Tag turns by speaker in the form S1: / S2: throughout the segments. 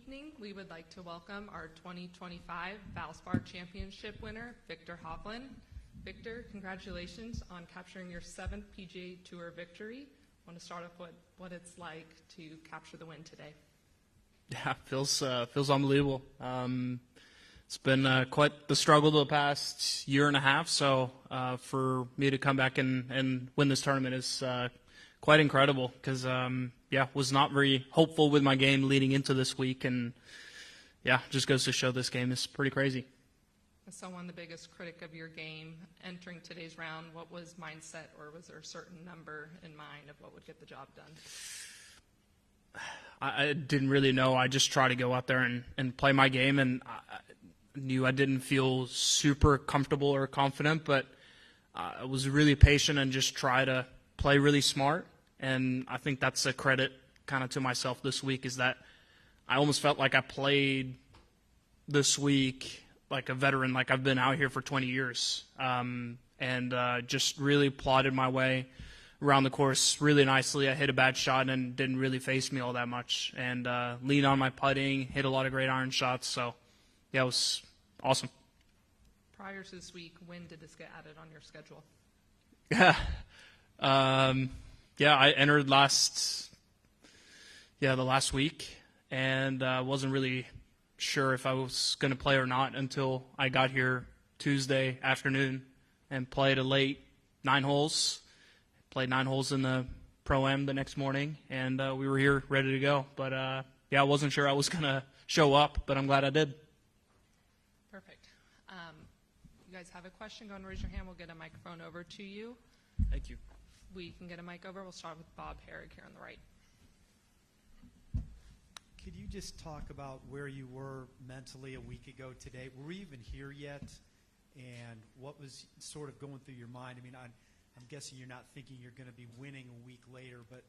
S1: evening, we would like to welcome our 2025 Valspar Championship winner, Viktor Hovland. Viktor, congratulations on capturing your 7th PGA Tour victory. I want to start off with what it's like to capture the win today.
S2: Yeah, feels unbelievable. It's been quite the struggle the past year and a half, so for me to come back and win this tournament is quite incredible because, was not very hopeful with my game leading into this week, and just goes to show this game is pretty crazy.
S1: As someone the biggest critic of your game, entering today's round, what was mindset, or was there a certain number in mind of what would get the job done?
S2: I didn't really know. I just tried to go out there and play my game, and I knew I didn't feel super comfortable or confident, but I was really patient and just try to play really smart. And I think that's a credit kind of to myself this week, is that I almost felt like I played this week like a veteran, like I've been out here for 20 years, and just really plotted my way around the course really nicely. I hit a bad shot and didn't really face me all that much, and leaned on my putting, hit a lot of great iron shots. So, it was awesome.
S1: Prior to this week, when did this get added on your schedule?
S2: I entered the last week, and wasn't really sure if I was going to play or not until I got here Tuesday afternoon and played a late 9 holes. Played 9 holes in the Pro-Am the next morning, and we were here ready to go. But, I wasn't sure I was going to show up, but I'm glad I did.
S1: Perfect. You guys have a question, go and raise your hand. We'll get a microphone over to you.
S2: Thank you.
S1: We can get a mic over. We'll start with Bob Herrig here on the right.
S3: Could you just talk about where you were mentally a week ago today? Were we even here yet? And what was sort of going through your mind? I mean, I'm guessing you're not thinking you're going to be winning a week later, but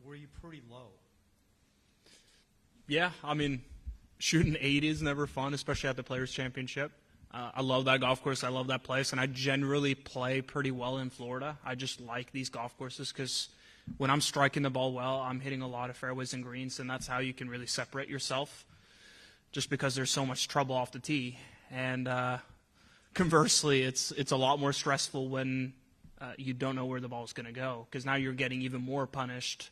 S3: were you pretty low?
S2: Yeah, I mean, shooting 80 is never fun, especially at the Players' Championship. I love that golf course. I love that place, and I generally play pretty well in Florida. I just like these golf courses because when I'm striking the ball well, I'm hitting a lot of fairways and greens, and that's how you can really separate yourself, just because there's so much trouble off the tee. And conversely, it's a lot more stressful when you don't know where the ball is going to go, because now you're getting even more punished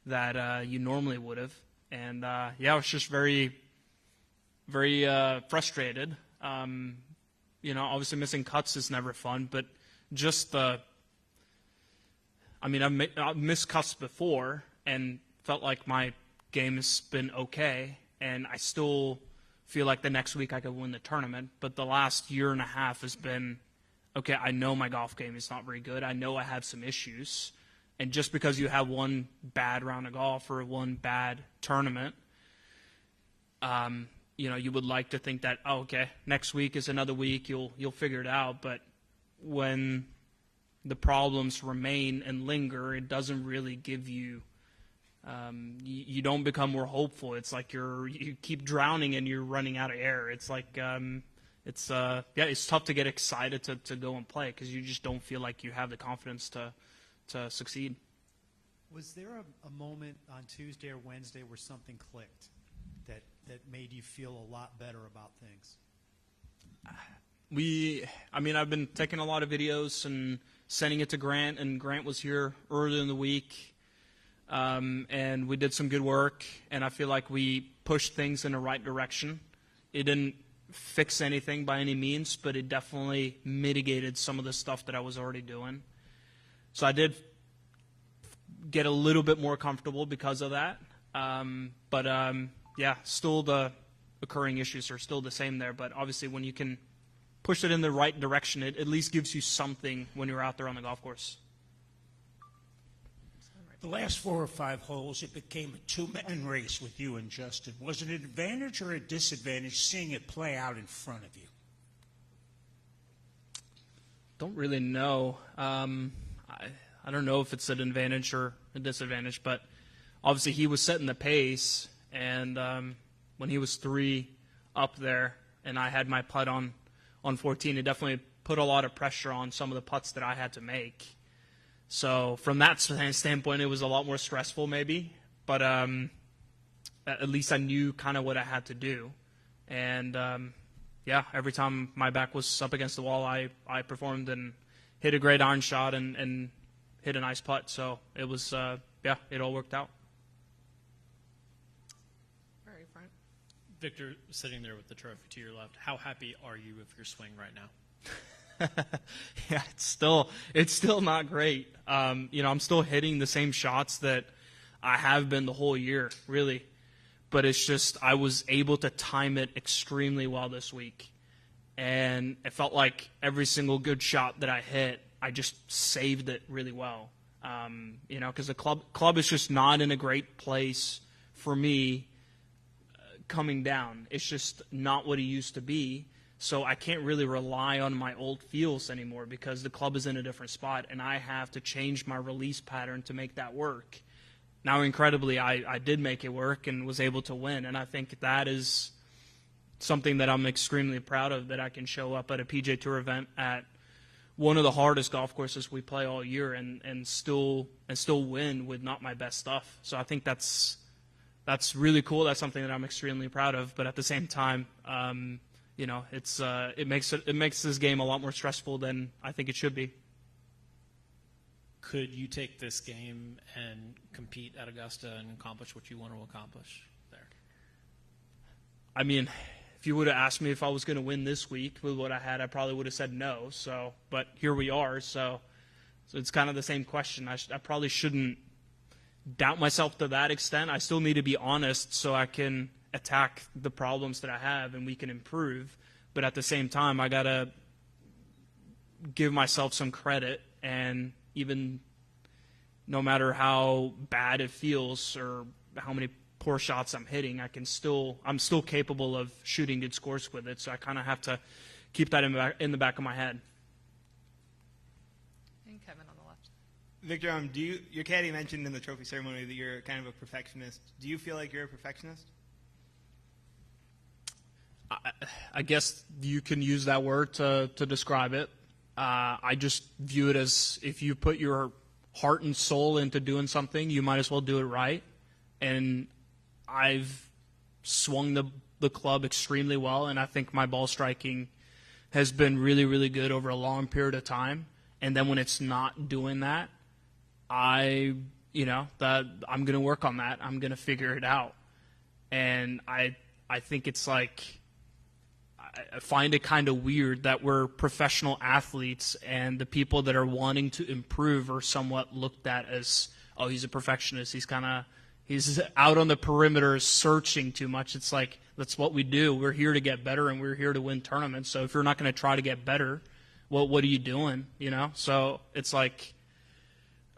S2: that you normally would have. And I was just very, very frustrated. Obviously missing cuts is never fun, but just I've missed cuts before and felt like my game has been okay, and I still feel like the next week I could win the tournament. But the last year and a half has been, okay, I know my golf game is not very good. I know I have some issues. And just because you have one bad round of golf or one bad tournament, you would like to think that, next week is another week, you'll figure it out. But when the problems remain and linger, it doesn't really give you, you don't become more hopeful. It's like you keep drowning and you're running out of air. It's like, it's tough to get excited to go and play because you just don't feel like you have the confidence to succeed.
S3: Was there a moment on Tuesday or Wednesday where something clicked that made you feel a lot better about things?
S2: I've been taking a lot of videos and sending it to Grant, and Grant was here earlier in the week, and we did some good work, and I feel like we pushed things in the right direction. It didn't fix anything by any means, but it definitely mitigated some of the stuff that I was already doing. So I did get a little bit more comfortable because of that. Still the occurring issues are still the same there. But obviously when you can push it in the right direction, it at least gives you something when you're out there on the golf course.
S4: The last 4 or 5 holes, it became a 2-man race with you and Justin. Was it an advantage or a disadvantage seeing it play out in front of you?
S2: Don't really know. I don't know if it's an advantage or a disadvantage, but obviously he was setting the pace, and when he was 3 up there and I had my putt on 14, it definitely put a lot of pressure on some of the putts that I had to make. So from that standpoint, it was a lot more stressful maybe. But at least I knew kind of what I had to do. And yeah, every time my back was up against the wall, I performed and hit a great iron shot and hit a nice putt. So it was, yeah, it all worked out.
S1: Very front.
S5: Victor, sitting there with the trophy to your left, how happy are you with your swing right now?
S2: Yeah, it's still not great. You know, I'm still hitting the same shots that I have been the whole year, really. But it's just I was able to time it extremely well this week. And it felt like every single good shot that I hit, I just saved it really well. You know, because the club is just not in a great place for me coming down. It's just not what it used to be. So I can't really rely on my old feels anymore because the club is in a different spot, and I have to change my release pattern to make that work. Now, incredibly, I did make it work and was able to win, and I think that is something that I'm extremely proud of, that I can show up at a PGA Tour event at one of the hardest golf courses we play all year and still win with not my best stuff. So I think that's really cool. That's something that I'm extremely proud of. But at the same time, you know, it makes this game a lot more stressful than I think it should be.
S5: Could you take this game and compete at Augusta and accomplish what you want to accomplish there?
S2: I mean, if you would have asked me if I was going to win this week with what I had, I probably would have said no. So, but here we are. So it's kind of the same question. I probably shouldn't doubt myself to that extent. I still need to be honest so I can attack the problems that I have and we can improve. But at the same time, I got to give myself some credit, and even no matter how bad it feels or how many poor shots I'm hitting, I'm still capable of shooting good scores with it. So I kind of have to keep that in the back of my head.
S1: And Kevin on the left.
S6: Victor, your caddy mentioned in the trophy ceremony that you're kind of a perfectionist. Do you feel like you're a perfectionist?
S2: I guess you can use that word to describe it. I just view it as if you put your heart and soul into doing something, you might as well do it right. And I've swung the club extremely well, and I think my ball striking has been really, really good over a long period of time. And then when it's not doing that, I'm going to work on that. I'm going to figure it out. And I think it's like, I find it kind of weird that we're professional athletes and the people that are wanting to improve are somewhat looked at as, oh, he's a perfectionist. He's out on the perimeter searching too much. It's like, that's what we do. We're here to get better and we're here to win tournaments. So if you're not going to try to get better, well, what are you doing? You know? So it's like,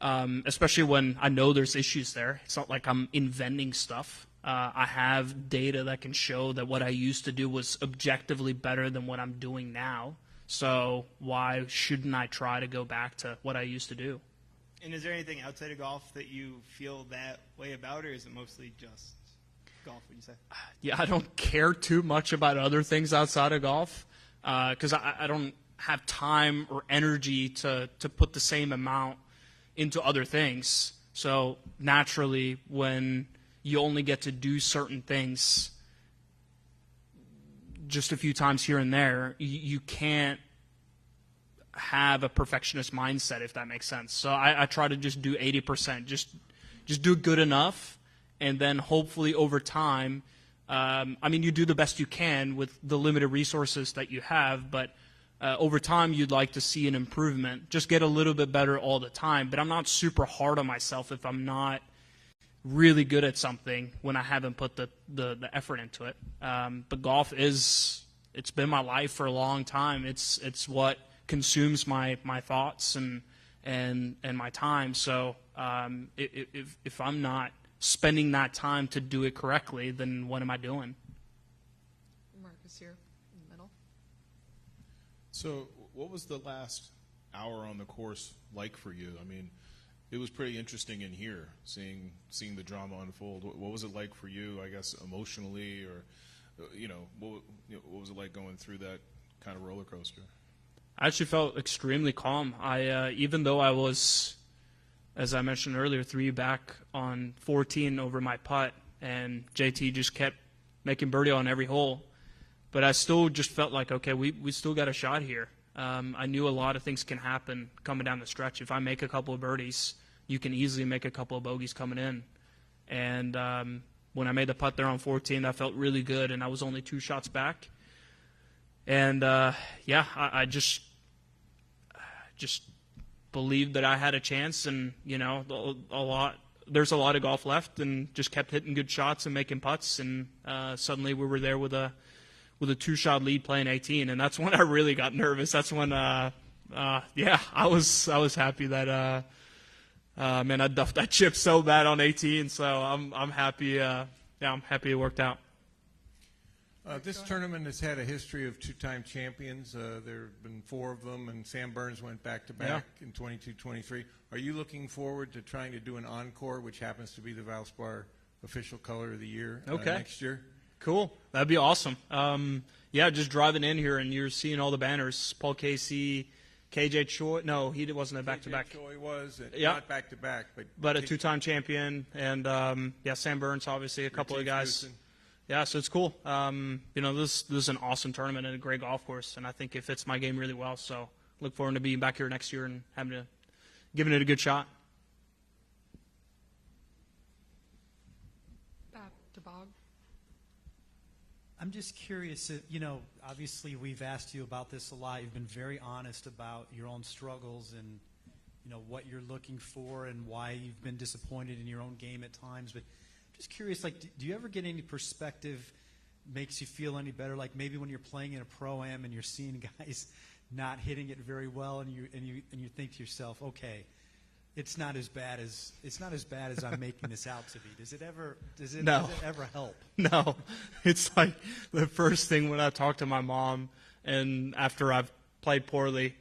S2: especially when I know there's issues there. It's not like I'm inventing stuff. I have data that can show that what I used to do was objectively better than what I'm doing now. So why shouldn't I try to go back to what I used to do?
S6: And is there anything outside of golf that you feel that way about, or is it mostly just golf, would you say?
S2: Yeah, I don't care too much about other things outside of golf because I don't have time or energy to put the same amount into other things. So naturally, when you only get to do certain things just a few times here and there, you can't have a perfectionist mindset, if that makes sense. So I try to just do 80%, just do good enough, and then hopefully over time, you do the best you can with the limited resources that you have, but over time you'd like to see an improvement. Just get a little bit better all the time, but I'm not super hard on myself if I'm not really good at something when I haven't put the effort into it. But golf it's been my life for a long time. It's what consumes my thoughts and my time. So if I'm not spending that time to do it correctly, then what am I doing?
S1: Marcus here in the middle.
S7: So what was the last hour on the course like for you? I mean, it was pretty interesting in here, seeing the drama unfold. What was it like for you, I guess, emotionally, or what was it like going through that kind of roller coaster?
S2: I actually felt extremely calm. Even though I was, as I mentioned earlier, 3 back on 14 over my putt, and JT just kept making birdie on every hole. But I still just felt like, okay, we still got a shot here. I knew a lot of things can happen coming down the stretch. If I make a couple of birdies, you can easily make a couple of bogeys coming in. And when I made the putt there on 14, that felt really good, and I was only 2 shots back. And, I just believed that I had a chance, and, there's a lot of golf left, and just kept hitting good shots and making putts, and suddenly we were there with a 2-shot lead playing 18, and that's when I really got nervous. That's when, I was happy that, I duffed that chip so bad on 18. So I'm happy. I'm happy it worked out.
S8: This tournament has had a history of 2-time champions. There have been 4 of them, and Sam Burns went back-to-back in 22-23. Are you looking forward to trying to do an encore, which happens to be the Valspar official color of the year next year?
S2: Cool. That'd be awesome. Just driving in here and you're seeing all the banners. Paul Casey, KJ Choi. No, he wasn't a back-to-back.
S8: KJ Choi was
S2: not
S8: back-to-back,
S2: but a 2-time champion. And, Sam Burns, obviously, a couple of guys.
S8: Goosen.
S2: Yeah, so it's cool. This is an awesome tournament and a great golf course, and I think it fits my game really well. So look forward to being back here next year and giving it a good shot.
S1: Back to Bob.
S3: I'm just curious, obviously we've asked you about this a lot. You've been very honest about your own struggles and, what you're looking for and why you've been disappointed in your own game at times. But I'm just curious, do you ever get any perspective, makes you feel any better? Like maybe when you're playing in a Pro-Am and you're seeing guys not hitting it very well and you think to yourself, okay, it's not as bad as I'm making this out to be. Does it ever help?
S2: No. It's like the first thing when I talk to my mom and after I've played poorly,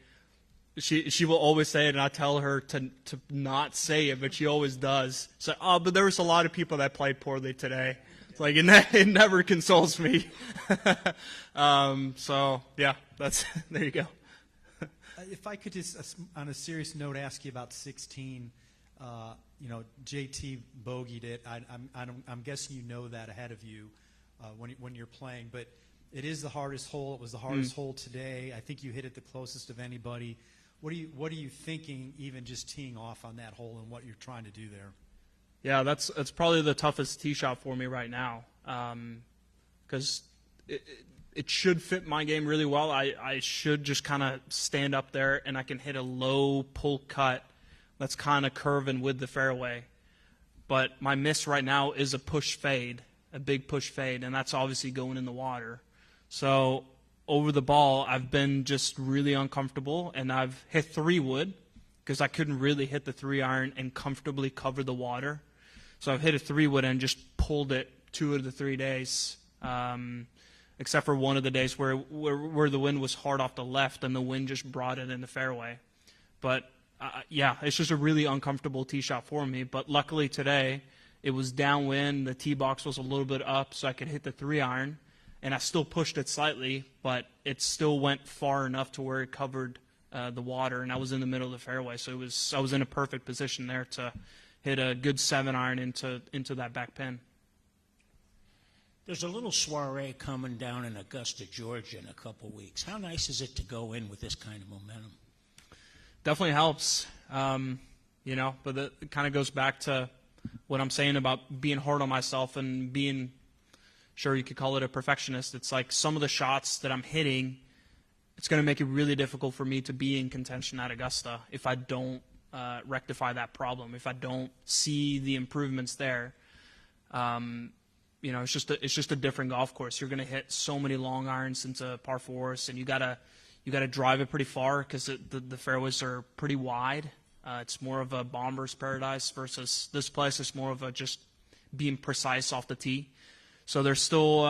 S2: she will always say it, and I tell her to not say it, but she always does. So, but there was a lot of people that played poorly today. It's like it never consoles me. That's there you go.
S3: If I could just, on a serious note, ask you about 16. JT bogeyed it. I'm guessing you know that ahead of you when you're playing. But it is the hardest hole. It was the hardest hole today. I think you hit it the closest of anybody. What are you thinking, even just teeing off on that hole and what you're trying to do there?
S2: Yeah, that's probably the toughest tee shot for me right now, because it should fit my game really well. I should just kind of stand up there and I can hit a low pull cut that's kind of curving with the fairway. But my miss right now is a push fade, a big push fade, and that's obviously going in the water. So over the ball, I've been just really uncomfortable, and I've hit 3-wood because I couldn't really hit the 3-iron and comfortably cover the water. So I've hit a 3-wood and just pulled it 2 of the 3 days. Except for one of the days where the wind was hard off the left and the wind just brought it in the fairway. But, it's just a really uncomfortable tee shot for me. But luckily today, it was downwind. The tee box was a little bit up so I could hit the 3-iron. And I still pushed it slightly, but it still went far enough to where it covered the water. And I was in the middle of the fairway. So I was in a perfect position there to hit a good 7-iron into that back pin.
S4: There's a little soiree coming down in Augusta, Georgia in a couple weeks. How nice is it to go in with this kind of momentum?
S2: Definitely helps, but it kind of goes back to what I'm saying about being hard on myself and being, sure you could call it a perfectionist. It's like some of the shots that I'm hitting, it's going to make it really difficult for me to be in contention at Augusta if I don't rectify that problem, if I don't see the improvements there. It's just a different golf course. You're going to hit so many long irons into par fours, and you gotta drive it pretty far because the fairways are pretty wide. It's more of a bomber's paradise versus this place. It's more of a just being precise off the tee. So there's still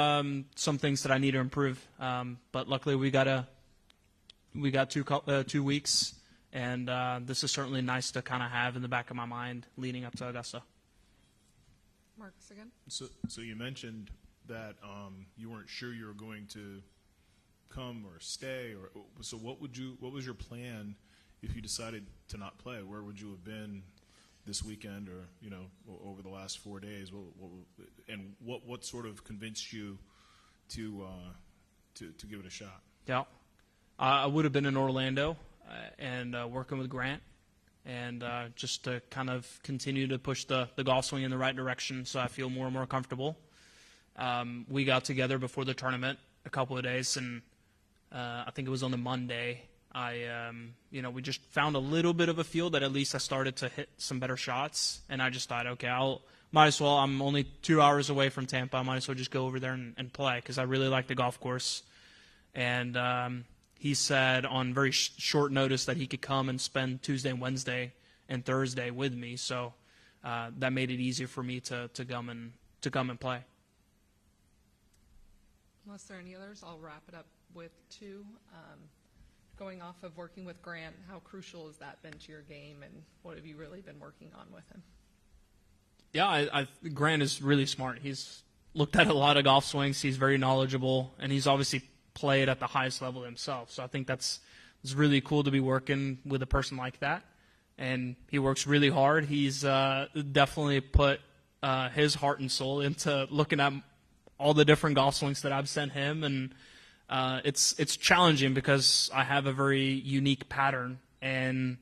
S2: some things that I need to improve. But luckily we got 2 weeks, and this is certainly nice to kind of have in the back of my mind leading up to Augusta.
S1: Marcus again.
S7: So you mentioned that you weren't sure you were going to come or stay, so what was your plan if you decided to not play? Where would you have been this weekend, or over the last 4 days? What sort of convinced you to give it a shot?
S2: Yeah, I would have been in Orlando and working with Grant, and just to kind of continue to push the golf swing in the right direction, so I feel more and more comfortable. We got together before the tournament a couple of days, and I think it was on the Monday. We just found a little bit of a feel that at least I started to hit some better shots, and I just thought, okay, might as well. I'm only 2 hours away from Tampa. I might as well just go over there and play, because I really like the golf course. And he said on very short notice that he could come and spend Tuesday and Wednesday and Thursday with me, so that made it easier for me to come and play.
S1: Unless there are any others, I'll wrap it up with two. Going off of working with Grant, how crucial has that been to your game, and what have you really been working on with him?
S2: Yeah, Grant is really smart. He's looked at a lot of golf swings. He's very knowledgeable, and he's obviously played at the highest level himself. So I think it's really cool to be working with a person like that. And he works really hard. He's definitely put his heart and soul into looking at all the different golf swings that I've sent him, and it's challenging because I have a very unique pattern, and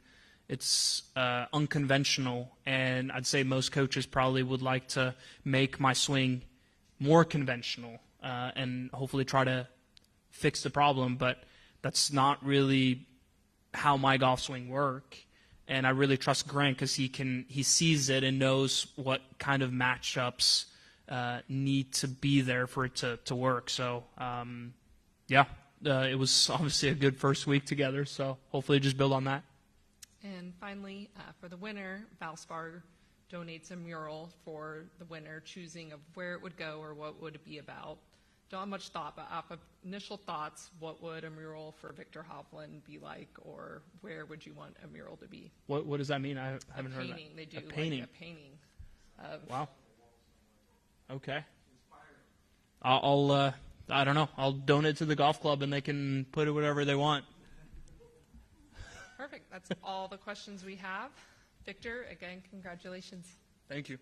S2: it's unconventional, and I'd say most coaches probably would like to make my swing more conventional and hopefully try to fix the problem, but that's not really how my golf swing work. And I really trust Grant because he sees it and knows what kind of matchups need to be there for it to work. So it was obviously a good first week together, so hopefully just build on that.
S1: And finally, for the winner, Valspar donates a mural for the winner, choosing of where it would go or what would it be about. Don't have much thought, but off of initial thoughts, what would a mural for Viktor Hovland be like, or where would you want a mural to be?
S2: What does that mean? I haven't heard that.
S1: Painting. They do
S2: a painting.
S1: like a painting of.
S2: Wow. Okay. I'll I don't know. I'll donate to the golf club, and they can put it whatever they want.
S1: Perfect. That's all the questions we have. Viktor, again, congratulations.
S2: Thank you.